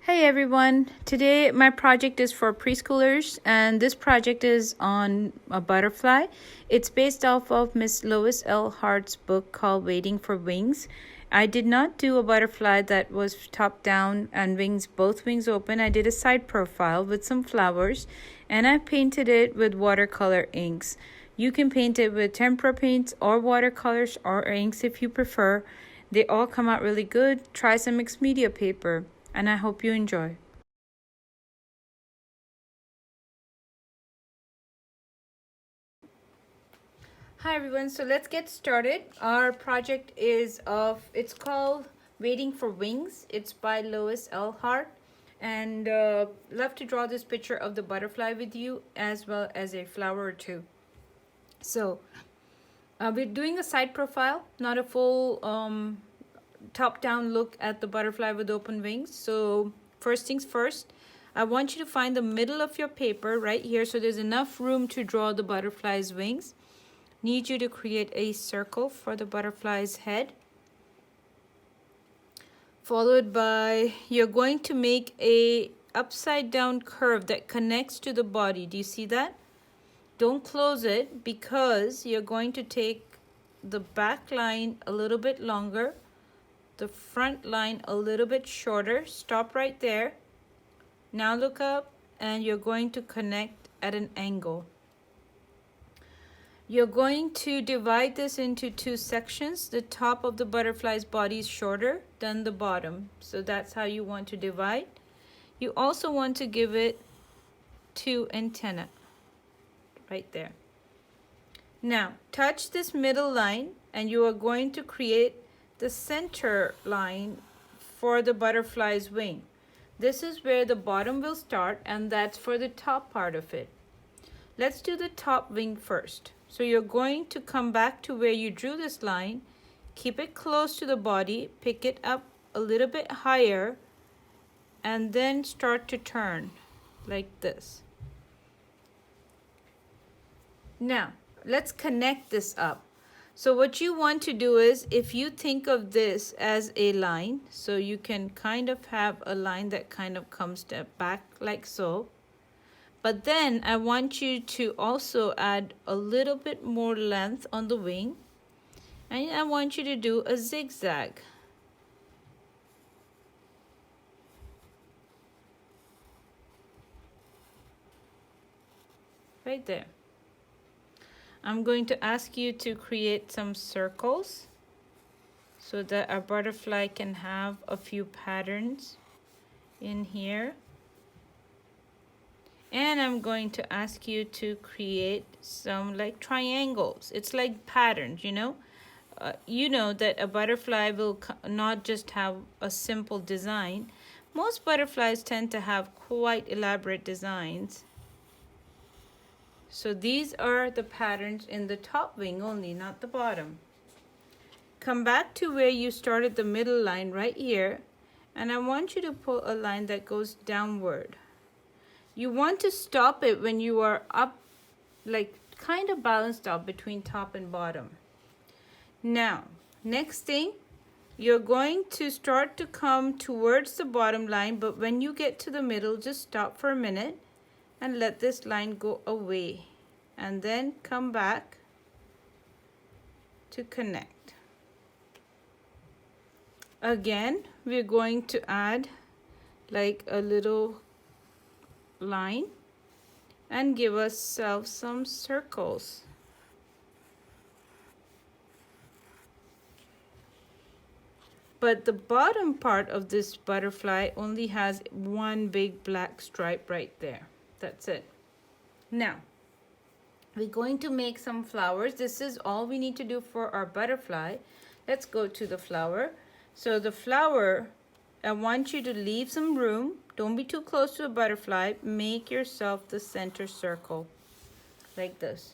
Hey everyone, today my project is for preschoolers and this project is on a butterfly. It's based off of Miss Lois L. Hart's book called Waiting for Wings. I did not do a butterfly that was top down and both wings open. I did a side profile with some flowers and I painted it with watercolor inks. You can paint it with tempera paints or watercolors or inks if you prefer. They all come out really good. Try some mixed media paper. And I hope you enjoy. Hi everyone, so let's get started. Our project it's called Waiting for Wings. It's by Lois L. Hart. And love to draw this picture of the butterfly with you as well as a flower or two. So we're doing a side profile, not a full top-down look at the butterfly with open wings. So first things first, I want you to find the middle of your paper right here so there's enough room to draw the butterfly's wings. Need you to create a circle for the butterfly's head. Followed by, you're going to make a upside down curve that connects to the body. Do you see that? Don't close it because you're going to take the back line a little bit longer, the front line a little bit shorter. Stop right there. Now look up and you're going to connect at an angle. You're going to divide this into two sections. The top of the butterfly's body is shorter than the bottom. So that's how you want to divide. You also want to give it two antennae right there. Now touch this middle line and you are going to create the center line for the butterfly's wing. This is where the bottom will start and that's for the top part of it. Let's do the top wing first. So you're going to come back to where you drew this line, keep it close to the body, pick it up a little bit higher, and then start to turn like this. Now, let's connect this up. So what you want to do is, if you think of this as a line, so you can kind of have a line that kind of comes back like so. But then I want you to also add a little bit more length on the wing. And I want you to do a zigzag. Right there. I'm going to ask you to create some circles so that our butterfly can have a few patterns in here. And I'm going to ask you to create some like triangles. It's like patterns, you know. You know that a butterfly will not just have a simple design. Most butterflies tend to have quite elaborate designs. So these are the patterns in the top wing only, not the bottom. Come back to where you started the middle line right here, and I want you to pull a line that goes downward. You want to stop it when you are up, like kind of balanced out between top and bottom. Now, next thing, you're going to start to come towards the bottom line, but when you get to the middle, just stop for a minute and let this line go away and then come back to connect. Again, we're going to add like a little line and give ourselves some circles. But the bottom part of this butterfly only has one big black stripe right there. That's it. Now, we're going to make some flowers. This is all we need to do for our butterfly. Let's go to the flower. So the flower, I want you to leave some room. Don't be too close to a butterfly. Make yourself the center circle like this.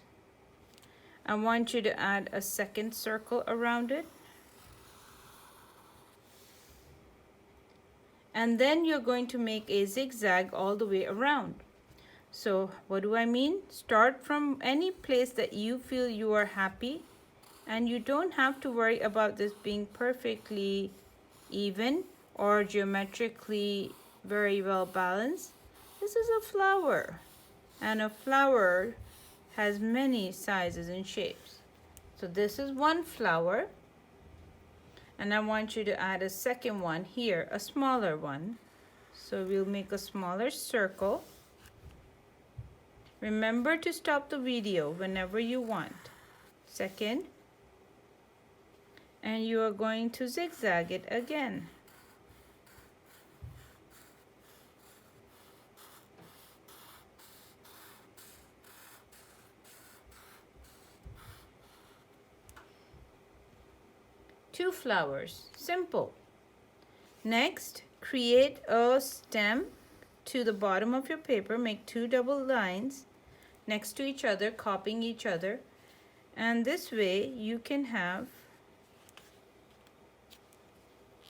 I want you to add a second circle around it. And then you're going to make a zigzag all the way around. So what do I mean? Start from any place that you feel you are happy, and you don't have to worry about this being perfectly even or geometrically very well balanced. This is a flower, and a flower has many sizes and shapes. So this is one flower, and I want you to add a second one here, a smaller one. So we'll make a smaller circle. Remember to stop the video whenever you want. Second, and you are going to zigzag it again. Two flowers, simple. Next, create a stem to the bottom of your paper. Make two double lines next to each other, copying each other. And this way you can have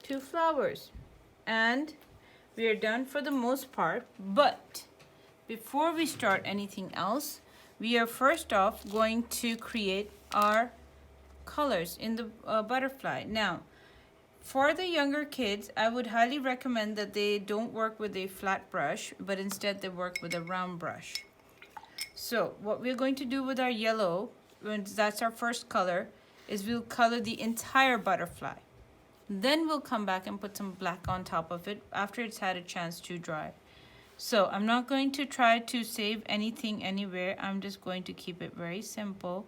two flowers. And we are done for the most part. But before we start anything else, we are first off going to create our colors in the butterfly. Now, for the younger kids, I would highly recommend that they don't work with a flat brush, but instead they work with a round brush. So what we're going to do with our yellow, when that's our first color, is we'll color the entire butterfly. Then we'll come back and put some black on top of it after it's had a chance to dry. So I'm not going to try to save anything anywhere. I'm just going to keep it very simple.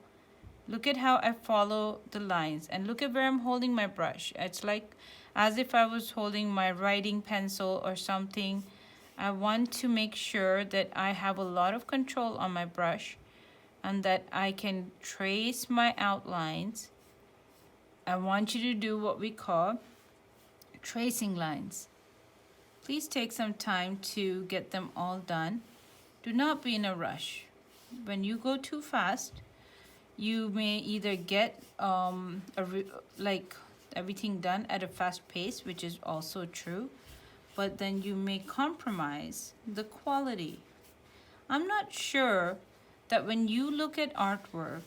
Look at how I follow the lines, and look at where I'm holding my brush. It's like as if I was holding my writing pencil or something. I want to make sure that I have a lot of control on my brush and that I can trace my outlines. I want you to do what we call tracing lines. Please take some time to get them all done. Do not be in a rush. When you go too fast, you may either get like everything done at a fast pace, which is also true, but then you may compromise the quality. I'm not sure that when you look at artwork,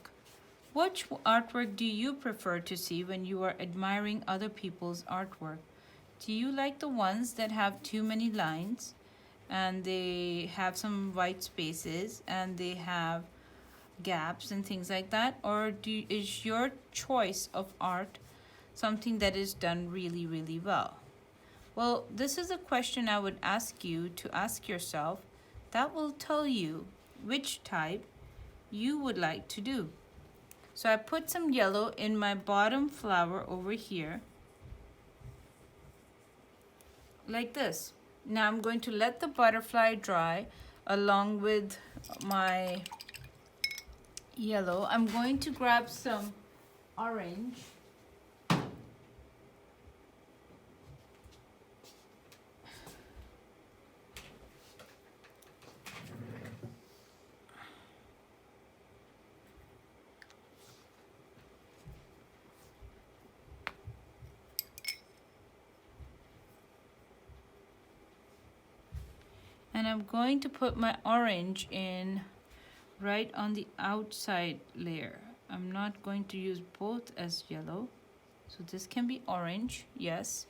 which artwork do you prefer to see when you are admiring other people's artwork? Do you like the ones that have too many lines and they have some white spaces and they have gaps and things like that, or is your choice of art something that is done really, really well? Well, this is a question I would ask you to ask yourself. That will tell you which type you would like to do. So I put some yellow in my bottom flower over here, like this. Now I'm going to let the butterfly dry along with my yellow. I'm going to grab some orange. And I'm going to put my orange in right on the outside layer. I'm not going to use both as yellow. So this can be orange, yes.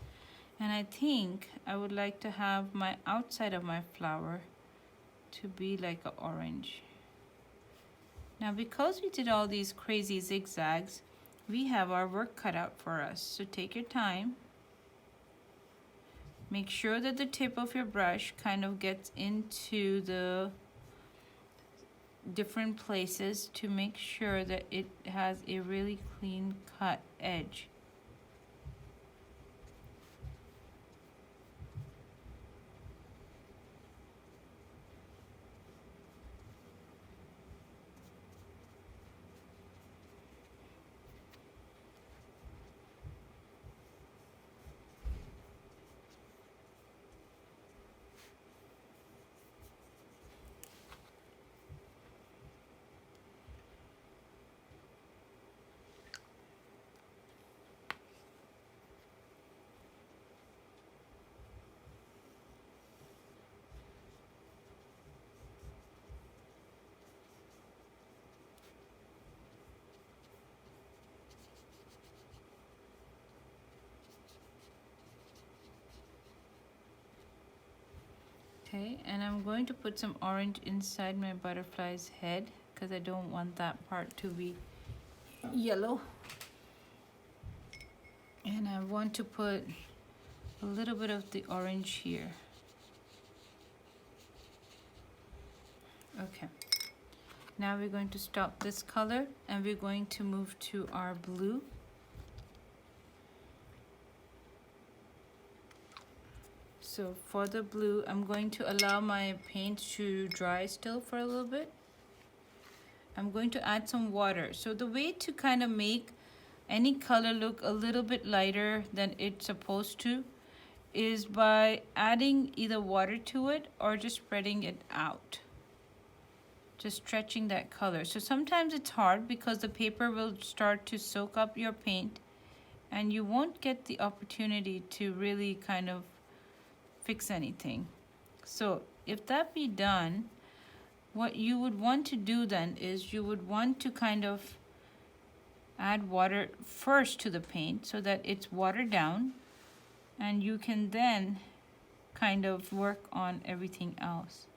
And I think I would like to have my outside of my flower to be like an orange. Now, because we did all these crazy zigzags, we have our work cut out for us. So take your time. Make sure that the tip of your brush kind of gets into the different places to make sure that it has a really clean cut edge. Okay, and I'm going to put some orange inside my butterfly's head because I don't want that part to be yellow. And I want to put a little bit of the orange here. Okay, now we're going to stop this color and we're going to move to our blue. So for the blue, I'm going to allow my paint to dry still for a little bit. I'm going to add some water. So the way to kind of make any color look a little bit lighter than it's supposed to is by adding either water to it or just spreading it out. Just stretching that color. So sometimes it's hard because the paper will start to soak up your paint and you won't get the opportunity to really kind of fix anything. So if that be done, what you would want to do then is you would want to kind of add water first to the paint so that it's watered down, and you can then kind of work on everything else.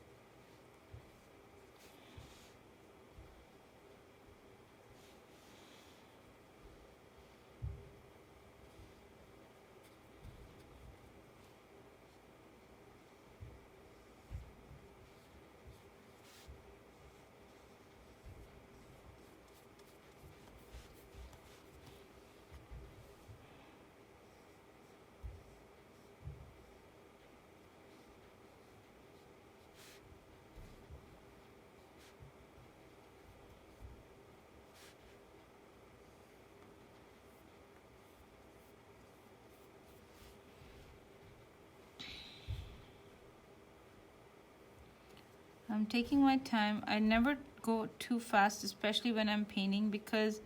I'm taking my time. I never go too fast, especially when I'm painting, because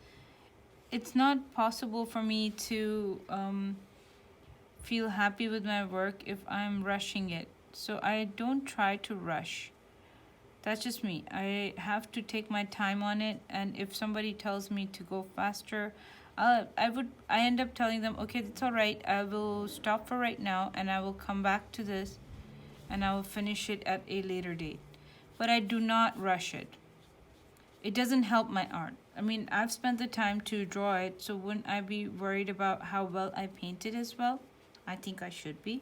it's not possible for me to feel happy with my work if I'm rushing it. So I don't try to rush. That's just me. I have to take my time on it, and if somebody tells me to go faster, I end up telling them, okay, that's all right. I will stop for right now and I will come back to this and I will finish it at a later date. But I do not rush it. It doesn't help my art. I mean, I've spent the time to draw it, so wouldn't I be worried about how well I painted as well? I think I should be.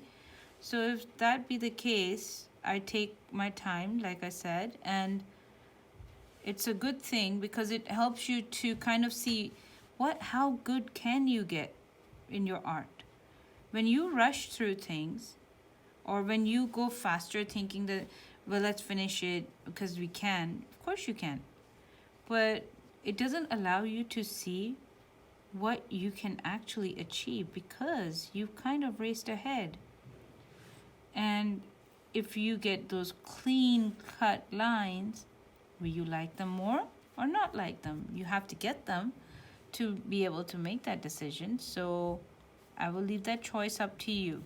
So if that be the case, I take my time, like I said, and it's a good thing because it helps you to kind of see how good can you get in your art. When you rush through things, or when you go faster thinking that, well, let's finish it because we can, of course you can, but it doesn't allow you to see what you can actually achieve because you've kind of raced ahead. And if you get those clean cut lines, will you like them more or not like them? You have to get them to be able to make that decision. So I will leave that choice up to you.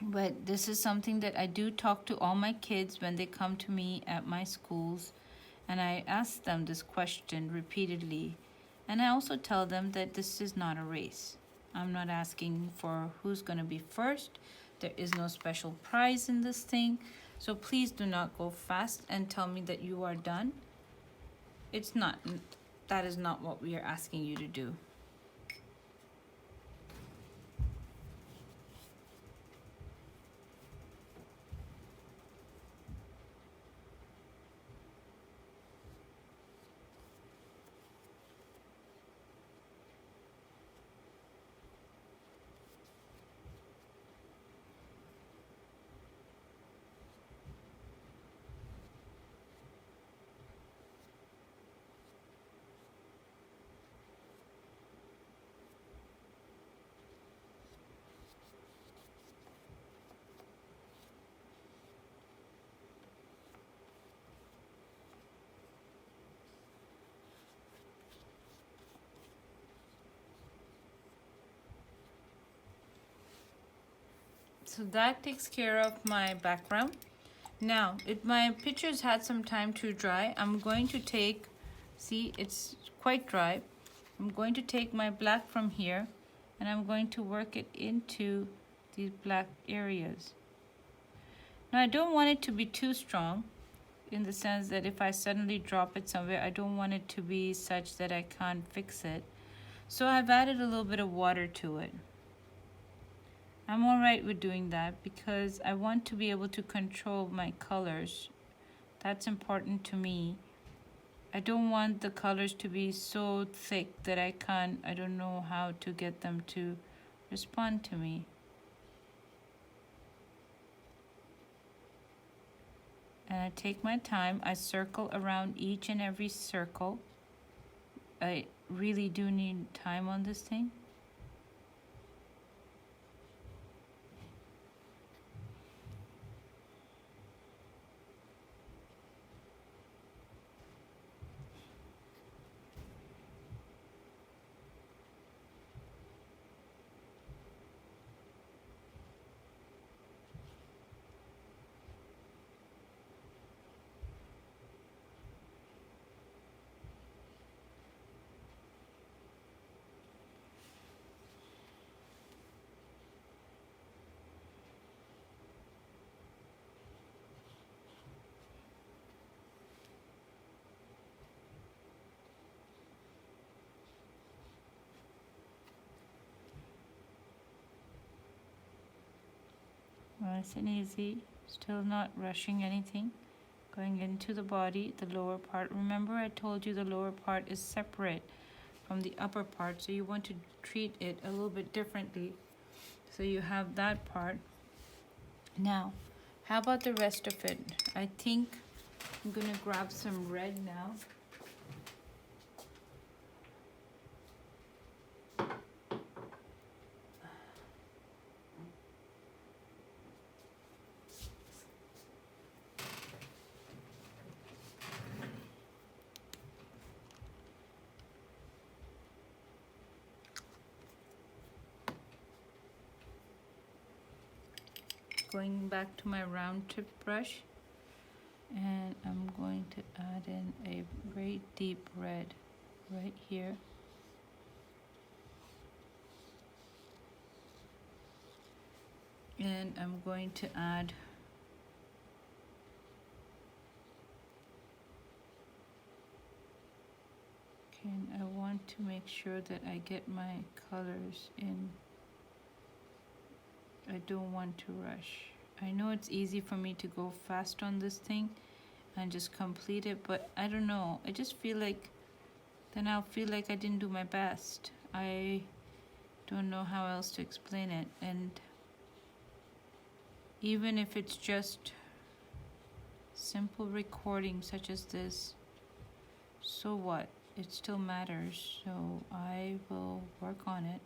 But this is something that I do talk to all my kids when they come to me at my schools, and I ask them this question repeatedly. And I also tell them that this is not a race. I'm not asking for who's going to be first. There is no special prize in this thing. So please do not go fast and tell me that you are done. It's not. That is not what we are asking you to do. So that takes care of my background. Now, if my pictures had some time to dry, I'm going to take, see, it's quite dry. I'm going to take my black from here and I'm going to work it into these black areas. Now I don't want it to be too strong, in the sense that if I suddenly drop it somewhere, I don't want it to be such that I can't fix it. So I've added a little bit of water to it. I'm alright with doing that because I want to be able to control my colors. That's important to me. I don't want the colors to be so thick that I don't know how to get them to respond to me. And I take my time. I circle around each and every circle. I really do need time on this thing. Nice and easy, still not rushing anything. Going into the body, the lower part. Remember I told you the lower part is separate from the upper part, so you want to treat it a little bit differently. So you have that part. Now, how about the rest of it? I think I'm gonna grab some red now. Going back to my round tip brush, and I'm going to add in a very deep red right here. And I'm going to add and I want to make sure that I get my colors in. I don't want to rush. I know it's easy for me to go fast on this thing and just complete it, but I don't know. I just feel like then I'll feel like I didn't do my best. I don't know how else to explain it. And even if it's just simple recording such as this, so what? It still matters. So I will work on it.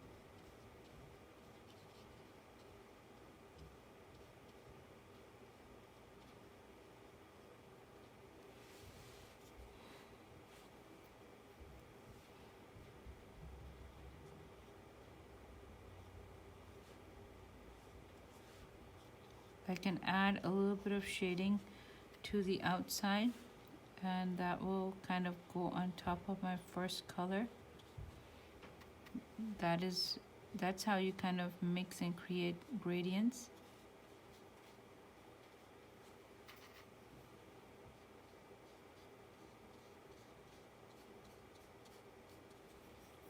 I can add a little bit of shading to the outside, and that will kind of go on top of my first color. That's how you kind of mix and create gradients.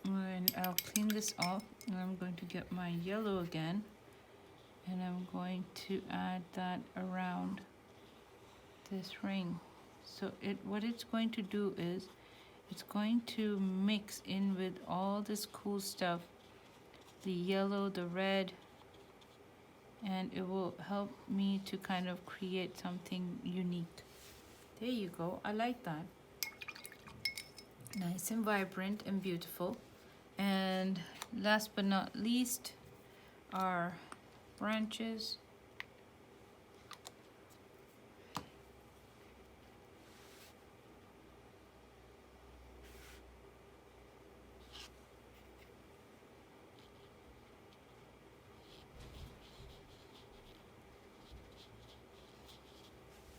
And I'll clean this off, and I'm going to get my yellow again, and I'm going to add that around this ring. So what it's going to do is it's going to mix in with all this cool stuff, the yellow, the red, and it will help me to kind of create something unique. There you go. I like that. Nice and vibrant and beautiful. And last but not least, our branches.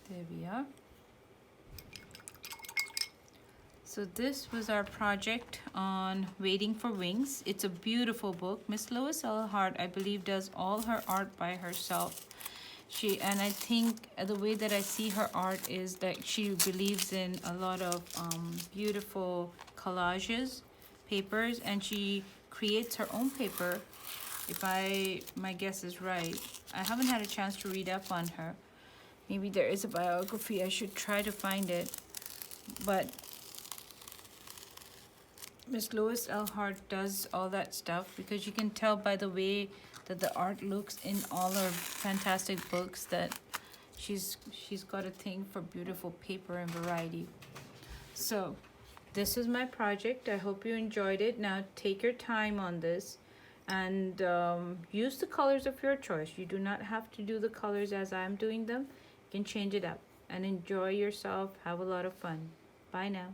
There we are. So this was our project on Waiting for Wings. It's a beautiful book. Miss Lois L. Hart, I believe, does all her art by herself. And I think the way that I see her art is that she believes in a lot of beautiful collages, papers, and she creates her own paper. If my guess is right. I haven't had a chance to read up on her. Maybe there is a biography. I should try to find it. But Miss Lois L. Hart does all that stuff because you can tell by the way that the art looks in all her fantastic books that she's got a thing for beautiful paper and variety. So this is my project. I hope you enjoyed it. Now take your time on this and use the colors of your choice. You do not have to do the colors as I'm doing them. You can change it up and enjoy yourself. Have a lot of fun. Bye now.